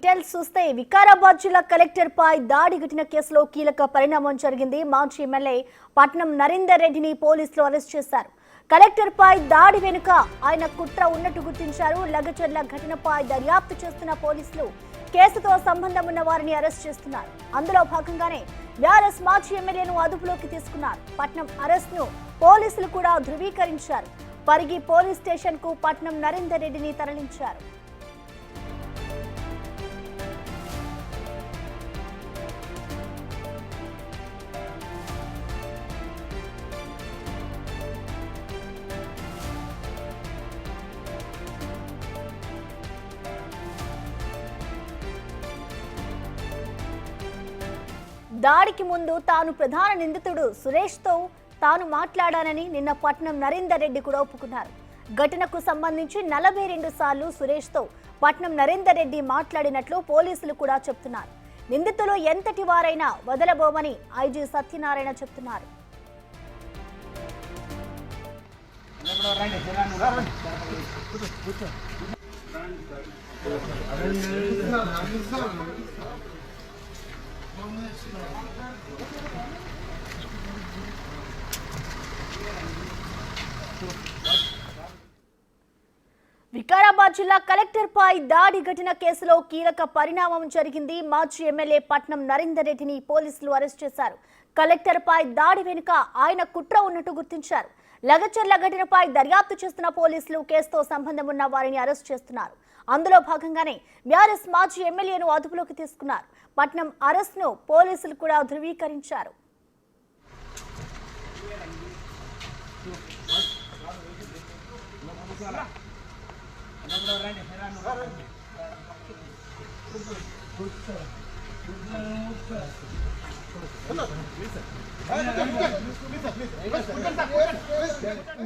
Details చూస్తే వికారాబాద్ జిల్లా collector పై దాడి ఘటన కేసులో కీలక పరిణామం జరిగింది. మాజీ ఎమ్మెల్యే పట్నం నరేందర్ రెడ్డిని పోలీసులు అరెస్ట్ చేశారు. కలెక్టర్ పై దాడి వెనుక ఆయన కుట్ర ఉన్నట్టు గుర్తించారు. లగచర్ల ఘటనపై దర్యాప్తు చేస్తున్న పోలీసులు కేసుతో సంబంధం ఉన్న వారిని అరెస్ట్ చేస్తున్నారు. అందులో భాగంగానే బీఆర్ఎస్ మాజీ ఎమ్మెల్యేను అదుపులోకి తీసుకున్నారు. పట్నం అరెస్ట్ ను పోలీసులు కూడా ధృవీకరించారు. పరిగి పోలీస్ స్టేషన్ కు పట్నం నరేందర్ రెడ్డిని తరలించారు. దాడికి ముందు తాను ప్రధాన నిందితుడు సురేష్తో తాను మాట్లాడానని నిన్న పట్నం నరేందర్ రెడ్డి కూడా ఒప్పుకున్నారు. ఘటనకు సంబంధించి 42 సార్లు సురేష్తో పట్నం నరేందర్ రెడ్డి మాట్లాడినట్లు పోలీసులు కూడా చెప్తున్నారు. నిందితులు ఎంతటి వారైనా వదలబోమని ఐజీ సత్యనారాయణ చెప్తున్నారు. వికారాబాద్ జిల్లా కలెక్టర్ పై దాడి ఘటన కేసులో కీలక పరిణామం జరిగింది. మాజీ ఎమ్మెల్యే పట్నం నరేందర్ రెడ్డిని పోలీసులు అరెస్ట్ చేశారు. కలెక్టర్ పై దాడి వెనుక ఆయన కుట్ర ఉన్నట్టు గుర్తించారు. లగచర్ల ఘటనపై దర్యాప్తు చేస్తున్న పోలీసులు కేసుతో సంబంధం ఉన్న వారిని అరెస్ట్ చేస్తున్నారు. అందులో భాగంగానే బీఆర్ఎస్ మాజీ ఎమ్మెల్యేను అదుపులోకి తీసుకున్నారు. పట్నం అరెస్ట్ ను పోలీసులు కూడా ధృవీకరించారు.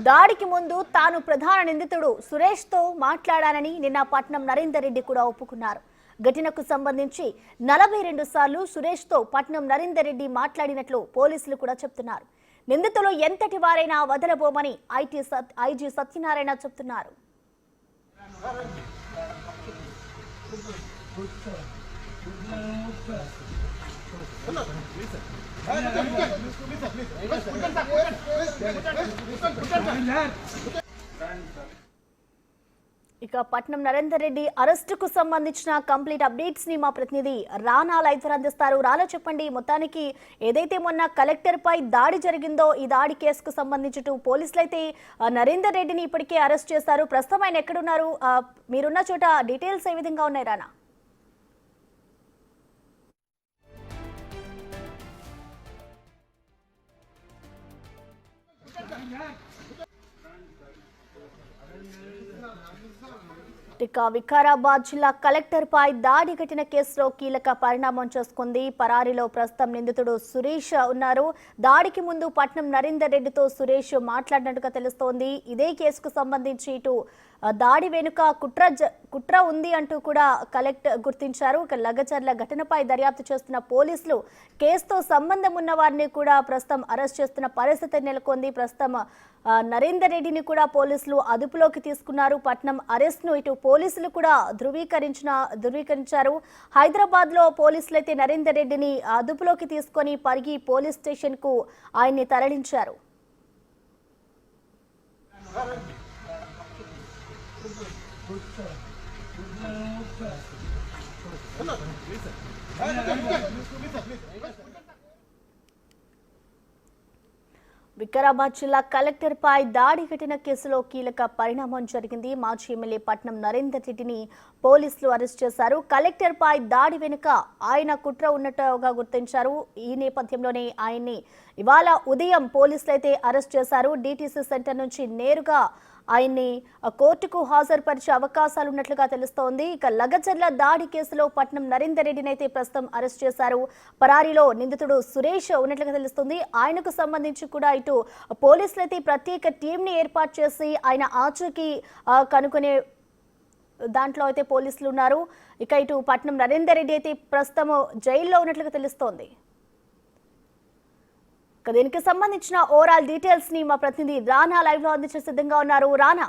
దాడికి ముందు తాను ప్రధాన నిందితుడు సురేష్తో మాట్లాడానని నిన్న పట్నం నరేందర్ రెడ్డి కూడా ఒప్పుకున్నారు. ఘటనకు సంబంధించి 42 సార్లు సురేష్తో పట్నం నరేందర్ రెడ్డి మాట్లాడినట్లు పోలీసులు కూడా చెప్తున్నారు. నిందితులు ఎంతటి వారైనా వదలబోమని ఐజీ సత్యనారాయణ చెప్తున్నారు. ఇక పట్నం నరేందర్ రెడ్డి అరెస్టుకు సంబంధించిన కంప్లీట్ అప్డేట్స్ ని మా ప్రతినిధి రానా లైవ్ ద్వారా అందిస్తారు. రానా, చెప్పండి, మొత్తానికి ఏదైతే మొన్న కలెక్టర్ పై దాడి జరిగిందో ఈ దాడి కేసుకు సంబంధించి పోలీసులు అయితే నరేందర్ రెడ్డిని ఇప్పటికే అరెస్ట్ చేశారు. ప్రస్తుతం ఆయన ఎక్కడున్నారు? మీరున్న చోట డీటెయిల్స్ ఏ విధంగా ఉన్నాయి రానా? ఇక వికారాబాద్ జిల్లా కలెక్టర్ పై దాడి ఘటన కేసులో కీలక పరిణామం చేసుకుంది. పరారీలో ప్రస్తుతం నిందితుడు సురేష్ ఉన్నారు. దాడికి ముందు పట్నం నరేందర్ రెడ్డితో సురేష్ మాట్లాడినట్టుగా తెలుస్తోంది. ఇదే కేసుకు సంబంధించి ఇటు దాడి వెనుక కుట్ర ఉంది అంటూ కూడా కలెక్టర్ గుర్తించారు. లగచర్ల ఘటనపై దర్యాప్తు చేస్తున్న పోలీసులు కేసుతో సంబంధం ఉన్న వారిని కూడా ప్రస్తుతం అరెస్ట్ చేస్తున్న పరిస్థితి నెలకొంది. ప్రస్తుతం నరేందర్ రెడ్డిని కూడా పోలీసులు అదుపులోకి తీసుకున్నారు. పట్నం అరెస్ట్ ను ఇటు పోలీసులు కూడా ధృవీకరించారు. హైదరాబాద్ లో పోలీసులు అయితే నరేందర్ రెడ్డిని అదుపులోకి తీసుకొని పరిగి పోలీస్ స్టేషన్ కు ఆయన్ని తరలించారు. వికారాబాద్ జిల్లా కలెక్టర్ పై దాడి ఘటన కేసులో కీలక పరిణామం జరిగింది. మాజీ ఎమ్మెల్యే పట్నం నరేందర్ రెడ్డిని పోలీసులు అరెస్ట్ చేశారు. కలెక్టర్ పై దాడి వెనుక ఆయన కుట్ర ఉన్నట్టుగా గుర్తించారు. ఈ నేపథ్యంలోనే ఆయన్ని ఇవాళ ఉదయం పోలీసులు అయితే అరెస్ట్ చేశారు. డీటీసీ సెంటర్ నుంచి నేరుగా ఆయన్ని కోర్టుకు హాజరుపరిచే అవకాశాలు ఉన్నట్లుగా తెలుస్తోంది. ఇక లగచర్ల దాడి కేసులో పట్నం నరేందర్ రెడ్డిని అయితే ప్రస్తుతం అరెస్ట్ చేశారు. పరారీలో నిందితుడు సురేష్ ఉన్నట్లుగా తెలుస్తుంది. ఆయనకు సంబంధించి కూడా ఇటు పోలీసులు అయితే ప్రత్యేక టీంని ఏర్పాటు చేసి ఆయన ఆచూకీ కనుక్కునే దాంట్లో అయితే పోలీసులు ఉన్నారు. ఇక ఇటు పట్నం నరేందర్ రెడ్డి అయితే ప్రస్తుతం జైల్లో ఉన్నట్లుగా తెలుస్తోంది. దీనికి సంబంధించిన ఓవరాల్ డీటెయిల్స్ ని మా ప్రతినిధి రానా లైవ్ లో అందించే సిద్ధంగా ఉన్నారు. రానా,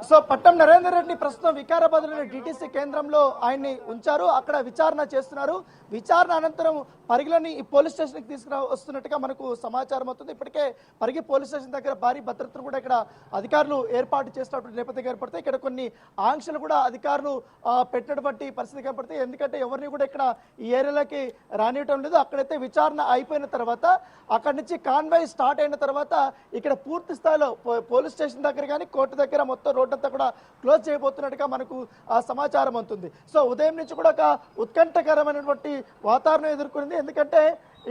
సో పట్టం నరేందర్ రెడ్డిని ప్రస్తుతం వికారాబాద్లోని డిటిసి కేంద్రంలో ఆయన్ని ఉంచారు. అక్కడ విచారణ చేస్తున్నారు. విచారణ అనంతరం పరిగిలోని ఈ పోలీస్ స్టేషన్కి తీసుకురా వస్తున్నట్టుగా మనకు సమాచారం అవుతుంది. ఇప్పటికే పరిగి పోలీస్ స్టేషన్ దగ్గర భారీ భద్రతను కూడా ఇక్కడ అధికారులు ఏర్పాటు చేసినటువంటి నేపథ్యం ఏర్పడతాయి. ఇక్కడ కొన్ని ఆంక్షలు కూడా అధికారులు పెట్టినటువంటి పరిస్థితి కనపడతాయి. ఎందుకంటే ఎవరిని కూడా ఇక్కడ ఈ ఏరియాలోకి రానియటం లేదు. అక్కడైతే విచారణ అయిపోయిన తర్వాత అక్కడి నుంచి కాన్వాయ్ స్టార్ట్ అయిన తర్వాత ఇక్కడ పూర్తి స్థాయిలో పోలీస్ స్టేషన్ దగ్గర కానీ కోర్టు దగ్గర మొత్తం రోడ్ అంతా కూడా క్లోజ్ చేయబోతున్నట్టుగా మనకు సమాచారం అవుతుంది. సో ఉదయం నుంచి కూడా ఒక ఉత్కంఠకరమైనటువంటి వాతావరణం ఎదుర్కొంది. ఎందుకంటే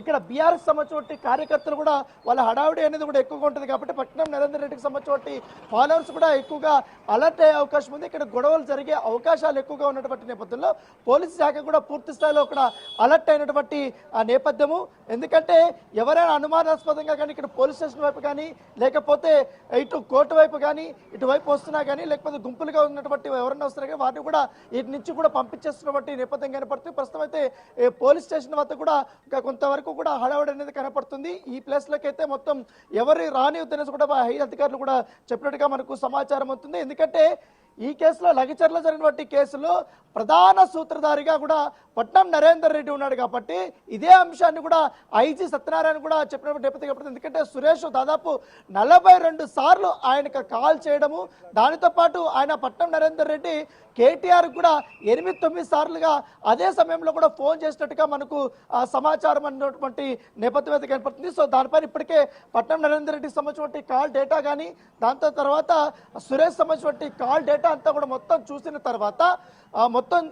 ఇక్కడ బీఆర్ఎస్ సంబంధించిన కార్యకర్తలు కూడా వాళ్ళ హడావుడి అనేది కూడా ఎక్కువగా ఉంటుంది కాబట్టి పట్నం నరేందర్ రెడ్డికి సంబంధించిన ఫాలోవర్స్ కూడా ఎక్కువగా అలర్ట్ అయ్యే అవకాశం ఉంది. ఇక్కడ గొడవలు జరిగే అవకాశాలు ఎక్కువగా ఉన్నటువంటి నేపథ్యంలో పోలీసు శాఖ కూడా పూర్తి స్థాయిలో ఇక్కడ అలర్ట్ అయినటువంటి ఆ నేపథ్యము. ఎందుకంటే ఎవరైనా అనుమానాస్పదంగా కానీ ఇక్కడ పోలీస్ స్టేషన్ వైపు కానీ లేకపోతే ఇటు కోర్టు వైపు కానీ ఇటువైపు వస్తున్నా కానీ లేకపోతే గుంపులుగా ఉన్నటువంటి ఎవరైనా వస్తున్నా కానీ వాటిని కూడా ఇటు నుంచి కూడా పంపించేస్తున్నటువంటి నేపథ్యం కనపడుతుంది. ప్రస్తుతం అయితే పోలీస్ స్టేషన్ వద్ద కూడా కొంతవరకు కూడా హడావుడి అనేది కనపడుతుంది. ఈ ప్లేస్ లోకి అయితే మొత్తం ఎవరి రాని ఉద్దేశం కూడా హై అధికారులు కూడా చెప్పినట్టుగా మనకు సమాచారం అవుతుంది. ఎందుకంటే ఈ కేసులో లగచర్ల జరిగినటువంటి కేసులో ప్రధాన సూత్రధారిగా కూడా పట్నం నరేందర్ రెడ్డి ఉన్నాడు కాబట్టి ఇదే అంశాన్ని కూడా ఐజీ సత్యనారాయణ కూడా చెప్పినటువంటి నేపథ్యం కనపడుతుంది. ఎందుకంటే సురేష్ దాదాపు 42 సార్లు ఆయనకు కాల్ చేయడము, దానితో పాటు ఆయన పట్నం నరేందర్ రెడ్డి కేటీఆర్ కూడా 8-9 సార్లుగా అదే సమయంలో కూడా ఫోన్ చేసినట్టుగా మనకు సమాచారం అన్నటువంటి నేపథ్యం అయితే కనపడుతుంది. సో దానిపైన ఇప్పటికే పట్నం నరేందర్ రెడ్డికి సంబంధించినటువంటి కాల్ డేటా కానీ దాంతో తర్వాత సురేష్ సంబంధించినటువంటి కాల్ డేటా అంతా కూడా మొత్తం చూసిన తర్వాత మొత్తం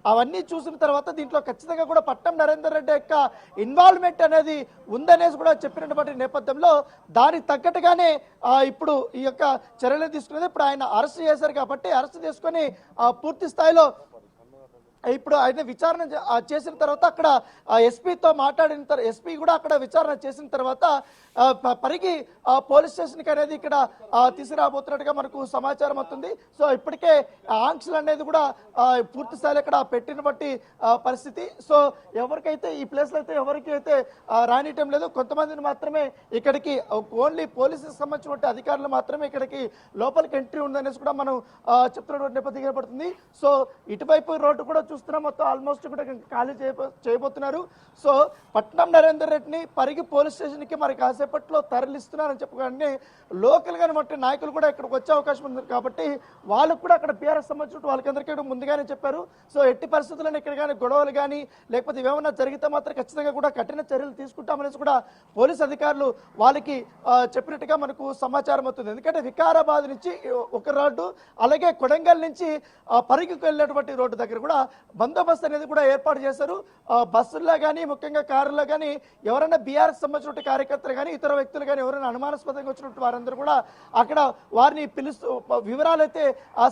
అవన్నీ చూసిన తర్వాత దీంట్లో ఖచ్చితంగా కూడా పట్నం నరేందర్ రెడ్డి యొక్క ఇన్వాల్వ్మెంట్ అనేది ఉందనేసి కూడా చెప్పినటువంటి నేపథ్యంలో దానికి తగ్గట్టుగానే ఇప్పుడు ఈ యొక్క చర్యలు తీసుకునేది. ఇప్పుడు ఆయన అరెస్ట్ చేశారు కాబట్టి అరెస్ట్ చేసుకొని పూర్తి స్థాయిలో ఇప్పుడు ఆయన విచారణ చేసిన తర్వాత అక్కడ ఎస్పీతో మాట్లాడిన తర్వాత ఎస్పీ కూడా అక్కడ విచారణ చేసిన తర్వాత పరిగి పోలీస్ స్టేషన్కి అనేది ఇక్కడ తీసుకురాబోతున్నట్టుగా మనకు సమాచారం అవుతుంది. సో ఇప్పటికే ఆంక్షలు అనేది కూడా పూర్తి స్థాయిలో ఇక్కడ పెట్టినటువంటి పరిస్థితి. సో ఎవరికైతే ఈ ప్లేస్లో అయితే ఎవరికి అయితే రానియటం లేదు, కొంతమందిని మాత్రమే ఇక్కడికి ఓన్లీ పోలీసుకి సంబంధించిన అధికారులు మాత్రమే ఇక్కడికి లోపలికి ఎంట్రీ ఉందనేసి కూడా మనం చెప్తున్నటువంటి నేపథ్యం కనపడుతుంది. సో ఇటువైపు రోడ్డు కూడా చూస్తున్నాం, మొత్తం ఆల్మోస్ట్ కూడా ఖాళీ చేయబోతున్నారు. సో పట్నం నరేందర్ రెడ్డిని పరిగి పోలీస్ స్టేషన్కి మరి కాసేపట్లో తరలిస్తున్నారని చెప్పుకోగానే లోకల్ గా మట్టి నాయకులు కూడా ఇక్కడికి వచ్చే అవకాశం ఉంది కాబట్టి వాళ్ళకు కూడా అక్కడ బీఆర్ఎస్ సంబంధించిన వాళ్ళకందరికీ ముందుగానే చెప్పారు. సో ఎట్టి పరిస్థితుల్లో ఇక్కడ కానీ గొడవలు కానీ లేకపోతే ఏమైనా జరిగితే మాత్రం ఖచ్చితంగా కూడా కఠిన చర్యలు తీసుకుంటామనేసి కూడా పోలీస్ అధికారులు వాళ్ళకి చెప్పినట్టుగా మనకు సమాచారం అవుతుంది. ఎందుకంటే వికారాబాద్ నుంచి ఒక రోడ్డు అలాగే కొడంగల్ నుంచి పరిగికి వెళ్ళేటువంటి రోడ్డు దగ్గర కూడా బందోబస్తు అనేది కూడా ఏర్పాటు చేశారు. బస్సుల్లో కానీ ముఖ్యంగా కారుల్లో కానీ ఎవరైనా బీఆర్ఎస్ సంబంధించిన కార్యకర్తలు కానీ ఇతర వ్యక్తులు కానీ ఎవరైనా అనుమానాస్పదంగా వచ్చినట్టు వారందరూ కూడా అక్కడ వారిని పిలుస్తూ వివరాలు అయితే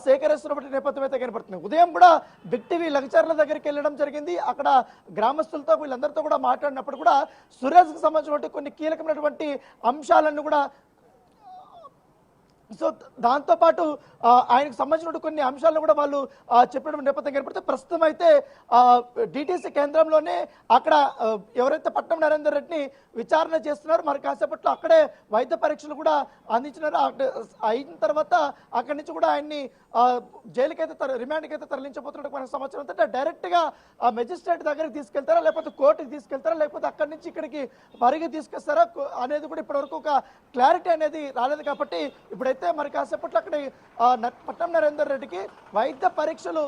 సేకరిస్తున్నటువంటి నేపథ్యం అయితే కనపడుతుంది. ఉదయం కూడా బిగ్ టీవీ లగచర్ల దగ్గరికి వెళ్ళడం జరిగింది. అక్కడ గ్రామస్తులతో వీళ్ళందరితో కూడా మాట్లాడినప్పుడు కూడా సురేష్కి సంబంధించినటువంటి కొన్ని కీలకమైనటువంటి అంశాలను కూడా సో దాంతోపాటు ఆయనకు సంబంధించిన కొన్ని అంశాలను కూడా వాళ్ళు చెప్పడం నేపథ్యం కనపడితే ప్రస్తుతం అయితే డిటిసి కేంద్రంలోనే అక్కడ ఎవరైతే పట్నం నరేందర్ రెడ్డిని విచారణ చేస్తున్నారు మరి కాసేపట్లో అక్కడే వైద్య పరీక్షలు కూడా అందించినారు. అయిన తర్వాత అక్కడి నుంచి కూడా ఆయన్ని జైలుకైతే రిమాండ్కి అయితే తరలించబోతున్నట్టు మనకు సమాచారం. అంటే డైరెక్ట్గా మెజిస్ట్రేట్ దగ్గరికి తీసుకెళ్తారా లేకపోతే కోర్టుకి తీసుకెళ్తారా లేకపోతే అక్కడి నుంచి ఇక్కడికి పరిగి తీసుకొస్తారా అనేది కూడా ఇప్పటివరకు ఒక క్లారిటీ అనేది రాలేదు. కాబట్టి ఇప్పుడైతే మరి కాసేపట్లో అక్కడ పట్నం నరేందర్ రెడ్డికి వైద్య పరీక్షలు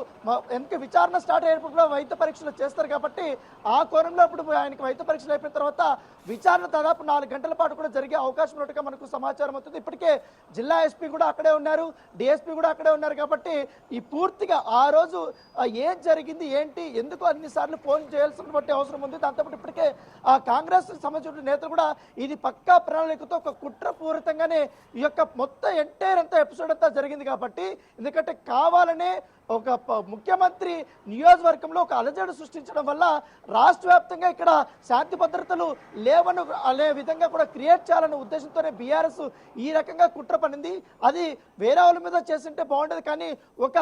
ఎందుకు విచారణ స్టార్ట్ అయ్యేటప్పుడు కూడా వైద్య పరీక్షలు చేస్తారు కాబట్టి ఆ కోణంలో ఇప్పుడు ఆయనకి వైద్య పరీక్షలు అయిపోయిన తర్వాత విచారణ దాదాపు 4 గంటల పాటు కూడా జరిగే అవకాశం ఉన్నట్టుగా మనకు సమాచారం అవుతుంది. ఇప్పటికే జిల్లా ఎస్పీ కూడా అక్కడే ఉన్నారు, డిఎస్పీ కూడా అక్కడే ఉన్నారు కాబట్టి ఈ పూర్తిగా ఆ రోజు ఏం జరిగింది ఏంటి ఎందుకు అన్నిసార్లు ఫోన్ చేయాల్సినటువంటి అవసరం ఉంది. దాంతోపాటు ఇప్పటికే కాంగ్రెస్ సంబంధించిన నేతలు కూడా ఇది పక్కా ప్రణాళికతో ఒక కుట్రపూరితంగానే ఈ యొక్క మొత్తం ఎంటైర్ అంతా ఎపిసోడ్ అంతా జరిగింది కాబట్టి ఎందుకంటే కావాలనే ముఖ్యమంత్రి నియోజకవర్గంలో ఒక అలజడి సృష్టించడం వల్ల రాష్ట్ర వ్యాప్తంగా ఇక్కడ శాంతి భద్రతలు లేవను అనే విధంగా కూడా క్రియేట్ చేయాలనే ఉద్దేశంతోనే బీఆర్ఎస్ ఈ రకంగా కుట్ర పనింది. అది వేరే వాళ్ళ మీద చేస్తుంటే బాగుండేది, కానీ ఒక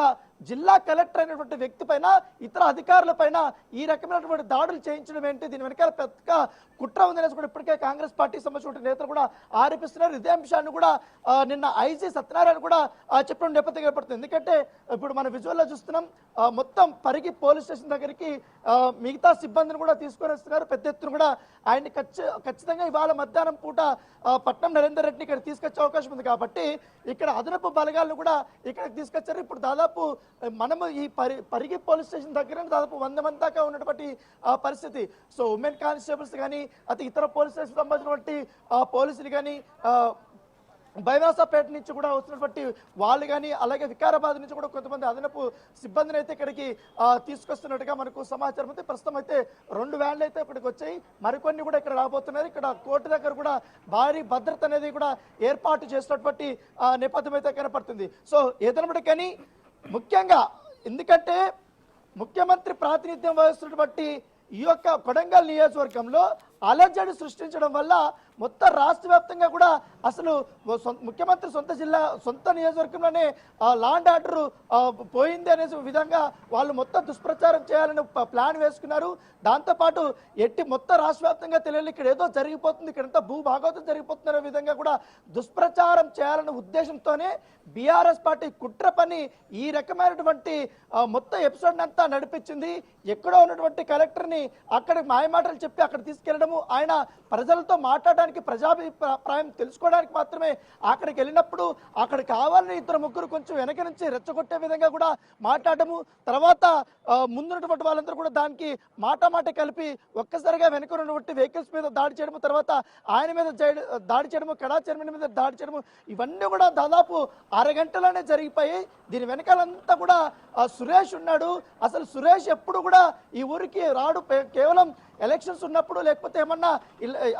జిల్లా కలెక్టర్ అయినటువంటి వ్యక్తి పైన ఇతర అధికారుల పైన ఈ రకమైనటువంటి దాడులు చేయించడం ఏంటి, దీని వెనకాల పెద్ద కుట్ర ఉందనేసి కూడా ఇప్పటికే కాంగ్రెస్ పార్టీకి సంబంధించిన నేతలు కూడా ఆరోపిస్తున్నారు. ఇదే అంశాన్ని కూడా నిన్న ఐజీ సత్యనారాయణ కూడా చెప్పడం నేపథ్యం ఏర్పడుతుంది. ఎందుకంటే ఇప్పుడు మన విజువల్లో చూస్తున్నాం, మొత్తం పరిగి పోలీస్ స్టేషన్ దగ్గరికి మిగతా సిబ్బందిని కూడా తీసుకొని వస్తున్నారు. పెద్ద ఎత్తున కూడా ఆయన్ని ఖచ్చితంగా ఇవాళ మధ్యాహ్నం పూట పట్నం నరేందర్ రెడ్డిని ఇక్కడ తీసుకొచ్చే అవకాశం ఉంది. కాబట్టి ఇక్కడ అదనపు బలగాలను కూడా ఇక్కడికి తీసుకొచ్చారు. ఇప్పుడు దాదాపు మనము ఈ పరిగి పోలీస్ స్టేషన్ దగ్గర దాదాపు 100 మంది దాకా ఉన్నటువంటి పరిస్థితి. సో ఉమెన్ కానిస్టేబుల్స్ కానీ అతి ఇతర పోలీస్ స్టేషన్ సంబంధించినటువంటి పోలీసులు కానీ బైవాసపేట నుంచి కూడా వస్తున్నటువంటి వాళ్ళు కానీ అలాగే వికారాబాద్ నుంచి కూడా కొంతమంది అదనపు సిబ్బందిని అయితే ఇక్కడికి తీసుకొస్తున్నట్టుగా మనకు సమాచారం అయితే ప్రస్తుతం అయితే 2 వ్యాన్లు అయితే ఇక్కడికి వచ్చాయి, మరికొన్ని కూడా ఇక్కడ రాబోతున్నారు. ఇక్కడ కోర్టు దగ్గర కూడా భారీ భద్రత అనేది కూడా ఏర్పాటు చేసినటువంటి నేపథ్యం అయితే కనపడుతుంది. సో ఏదైనప్పటికీ ముఖ్యంగా ఎందుకంటే ముఖ్యమంత్రి ప్రాతినిధ్యం వహిస్తున్నటువంటి ఈ యొక్క కొడంగల్ నియోజకవర్గంలో అలజడి సృష్టించడం వల్ల మొత్తం రాష్ట్ర వ్యాప్తంగా కూడా అసలు ముఖ్యమంత్రి సొంత నియోజకవర్గంలోనే లా అండ్ ఆర్డర్ పోయింది అనే విధంగా వాళ్ళు మొత్తం దుష్ప్రచారం చేయాలని ప్లాన్ వేసుకున్నారు. దాంతోపాటు మొత్తం రాష్ట్ర వ్యాప్తంగా తెలియదు ఇక్కడ ఏదో జరిగిపోతుంది, ఇక్కడంతా భూభాగవతం జరిగిపోతుంది అనే విధంగా కూడా దుష్ప్రచారం చేయాలనే ఉద్దేశంతోనే బీఆర్ఎస్ పార్టీ కుట్ర పని ఈ రకమైనటువంటి మొత్తం ఎపిసోడ్ అంతా నడిపించింది. ఎక్కడో ఉన్నటువంటి కలెక్టర్ని అక్కడికి మాయమాటలు చెప్పి అక్కడ తీసుకెళ్లడము, ఆయన ప్రజలతో మాట్లాడడానికి ప్రజాభిప్రాయం తెలుసుకోవడానికి మాత్రమే అక్కడికి వెళ్ళినప్పుడు అక్కడ కావాలని 2-3 కొంచెం వెనక నుంచి రెచ్చగొట్టే విధంగా కూడా మాట్లాడము, తర్వాత ముందున్నటువంటి వాళ్ళందరూ కూడా దానికి మాట కలిపి ఒక్కసారిగా వెనక ఉన్నటువంటి వెహికల్స్ మీద దాడి చేయడము, తర్వాత ఆయన మీద దాడి చేయడము, కడా చైర్మన్ మీద దాడి చేయడము, ఇవన్నీ కూడా దాదాపు అరగంటలోనే జరిగిపోయి దీని వెనకాలంతా కూడా సురేష్ ఉన్నాడు. అసలు సురేష్ ఎప్పుడు కూడా ఈ ఊరికి రాడు, కేవలం ఎలక్షన్స్ ఉన్నప్పుడు లేకపోతే ఏమన్నా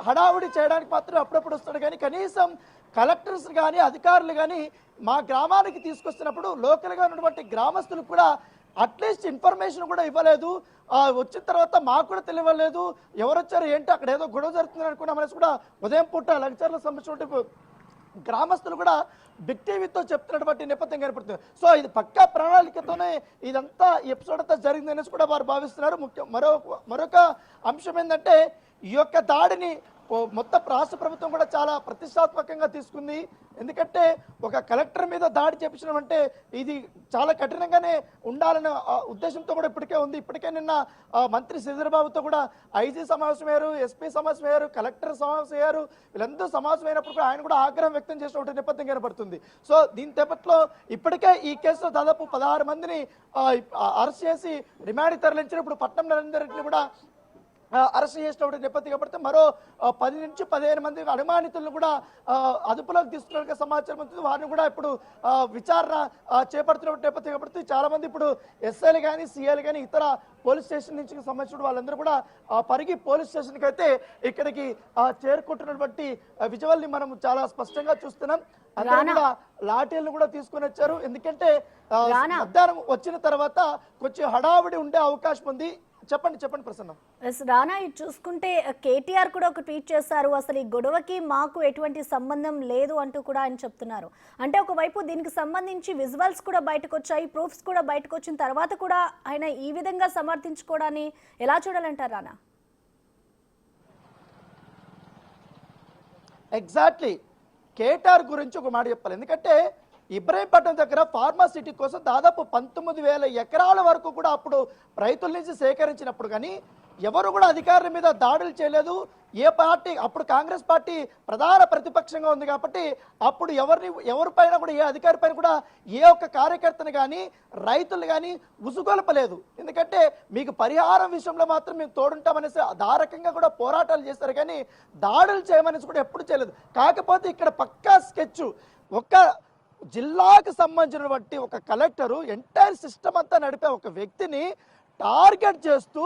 హడావుడి చేయడానికి మాత్రం అప్పుడప్పుడు వస్తాడు. కానీ కనీసం కలెక్టర్స్ కానీ అధికారులు కానీ మా గ్రామానికి తీసుకొస్తున్నప్పుడు లోకల్గా ఉన్నటువంటి గ్రామస్తులకు కూడా అట్లీస్ట్ ఇన్ఫర్మేషన్ కూడా ఇవ్వలేదు. వచ్చిన తర్వాత మాకు కూడా తెలియలేదు, ఎవరు వచ్చారు ఏంటి అక్కడ ఏదో గొడవ జరుగుతుంది అనుకున్నామనేసి కూడా ఉదయం పూట లగ్చర్లకు సంబంధించిన గ్రామస్తులు కూడా బిగ్ టీవీతో చెప్తున్నటువంటి నేపథ్యం ఏర్పడుతుంది. సో ఇది పక్కా ప్రణాళికతోనే ఇదంతా ఎపిసోడ్ అంతా జరిగిందనేసి కూడా వారు భావిస్తున్నారు. మరొక అంశం ఏంటంటే ఈ యొక్క దాడిని మొత్తం రాష్ట్ర ప్రభుత్వం కూడా చాలా ప్రతిష్టాత్మకంగా తీసుకుంది. ఎందుకంటే ఒక కలెక్టర్ మీద దాడి చేపించడం అంటే ఇది చాలా కఠినంగానే ఉండాలనే ఉద్దేశంతో కూడా ఇప్పటికే ఉంది. ఇప్పటికే నిన్న మంత్రి శ్రీధరబాబుతో కూడా ఐజీ సమావేశం అయ్యారు, ఎస్పీ సమావేశం అయ్యారు, కలెక్టర్ సమావేశం అయ్యారు. వీళ్ళందరూ సమావేశం అయినప్పుడు కూడా ఆయన కూడా ఆగ్రహం వ్యక్తం చేసిన నేపథ్యం కనబడుతుంది. సో దీని తెప్పట్లో ఇప్పటికే ఈ కేసులో దాదాపు 16 మందిని అరెస్ట్ చేసి రిమాండ్ తరలించారు. ఇప్పుడు పట్నం నరేందర్ రెడ్డిని కూడా అరెస్ట్ చేసినటువంటి నేపథ్యం కాబట్టి మరో 10 నుంచి 15 మంది అనుమానితులను కూడా అదుపులోకి తీసుకున్న సమాచారం ఉంటుంది. వారిని కూడా ఇప్పుడు విచారణ చేపడుతున్న నేపథ్యం కాబట్టి చాలా మంది ఇప్పుడు ఎస్ఐలు కానీ సిఐలు కానీ ఇతర పోలీస్ స్టేషన్ నుంచి సంబంధించిన వాళ్ళందరూ కూడా పరిగి పోలీస్ స్టేషన్కి అయితే ఇక్కడికి చేరుకుంటున్నటువంటి విజువల్ని మనం చాలా స్పష్టంగా చూస్తున్నాం. అందరూ కూడా లాఠీలను కూడా తీసుకొని వచ్చారు. ఎందుకంటే మధ్యాహ్నం వచ్చిన తర్వాత కొంచెం హడావిడి ఉండే అవకాశం ఉంది. చెప్పండి ప్రసన్నం. రానా, ఇది చూసుకుంటే కేటీఆర్ కూడా ఒక ట్వీట్ చేశారు, అసలు ఈ గొడవకి మాకు ఎటువంటి సంబంధం లేదు అంటూ కూడా ఆయన చెప్తున్నారు. అంటే ఒకవైపు దీనికి సంబంధించి విజువల్స్ కూడా బయటకు వచ్చాయి, ప్రూఫ్స్ కూడా బయటకు వచ్చిన తర్వాత కూడా ఆయన ఈ విధంగా సమర్థించుకోవడాన్ని ఎలా చూడాలంటారు రానా? ఎగ్జాక్ట్లీ కేటీఆర్ గురించి ఒక మాట చెప్పాలి. ఎందుకంటే ఇబ్రహీంపట్నం దగ్గర ఫార్మాసిటీ కోసం దాదాపు 19,000 ఎకరాల వరకు కూడా అప్పుడు రైతుల నుంచి సేకరించినప్పుడు కానీ ఎవరు కూడా అధికారుల మీద దాడులు చేయలేదు. ఏ పార్టీ అప్పుడు కాంగ్రెస్ పార్టీ ప్రధాన ప్రతిపక్షంగా ఉంది కాబట్టి అప్పుడు ఎవరిపైన కూడా ఏ అధికారి పైన కూడా ఏ ఒక్క కార్యకర్తను కానీ రైతులు కానీ ఉసుగొలపలేదు. ఎందుకంటే మీకు పరిహారం విషయంలో మాత్రం మేము తోడుంటామనేసి దారకంగా కూడా పోరాటాలు చేస్తారు, కానీ దాడులు చేయమనేసి కూడా ఎప్పుడు చేయలేదు. కాకపోతే ఇక్కడ పక్కా స్కెచ్, ఒక్క జిల్లాకు సంబంధించినటువంటి ఒక కలెక్టరు ఎంటైర్ సిస్టమ్ అంతా నడిపే ఒక వ్యక్తిని టార్గెట్ చేస్తూ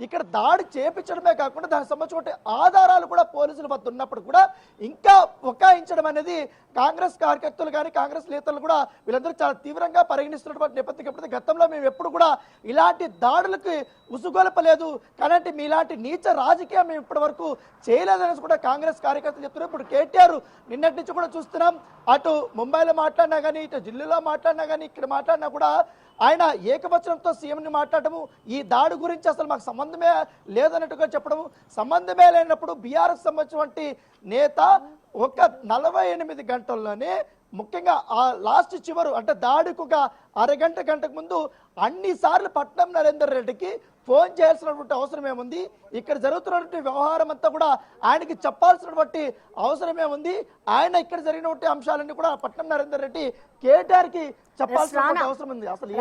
ఇక్కడ దాడి చేపించడమే కాకుండా దానికి సంబంధించిన ఆధారాలు కూడా పోలీసుల వద్ద ఉన్నప్పుడు కూడా ఇంకా బుకాయించడం అనేది కాంగ్రెస్ కార్యకర్తలు కానీ కాంగ్రెస్ నేతలు కూడా వీళ్ళందరూ చాలా తీవ్రంగా పరిగణిస్తున్నటువంటి నేపథ్యం. ఎప్పుడైతే గతంలో మేము ఎప్పుడు కూడా ఇలాంటి దాడులకు ఉసుగొలపలేదు, కానీ మీలాంటి నీచ రాజకీయం మేము ఇప్పటి వరకు చేయలేదనేసి కూడా కాంగ్రెస్ కార్యకర్తలు చెప్తున్నారు. ఇప్పుడు కేటీఆర్ నిన్నటి నుంచి కూడా చూస్తున్నాం, అటు ముంబైలో మాట్లాడినా కానీ ఇటు ఢిల్లీలో మాట్లాడినా కానీ ఇక్కడ మాట్లాడినా కూడా ఆయన ఏకవచనంతో సీఎంని మాట్లాడటము, ఈ దాడి గురించి అసలు మాకు సంబంధమే లేదన్నట్టుగా చెప్పడము, సంబంధమే లేనప్పుడు బీఆర్ఎస్ సంబంధించినటువంటి నేత ఒక 48 గంటల్లోనే ముఖ్యంగా ఆ లాస్ట్ చివరు అంటే దాడికి ఒక గంటకు ముందు అన్నిసార్లు పట్నం నరేందర్ రెడ్డికి ఫోన్ చేయాల్సినటువంటి అవసరం ఏముంది, ఇక్కడ జరుగుతున్నటువంటి వ్యవహారం అంతా కూడా ఆయనకి చెప్పాల్సినటువంటి అవసరం ఏముంది, ఆయన ఇక్కడ జరిగినటువంటి అంశాలన్నీ కూడా పట్నం నరేందర్ రెడ్డి కేటీఆర్కి చెప్పాల్సినటువంటి అవసరం ఉంది. అసలు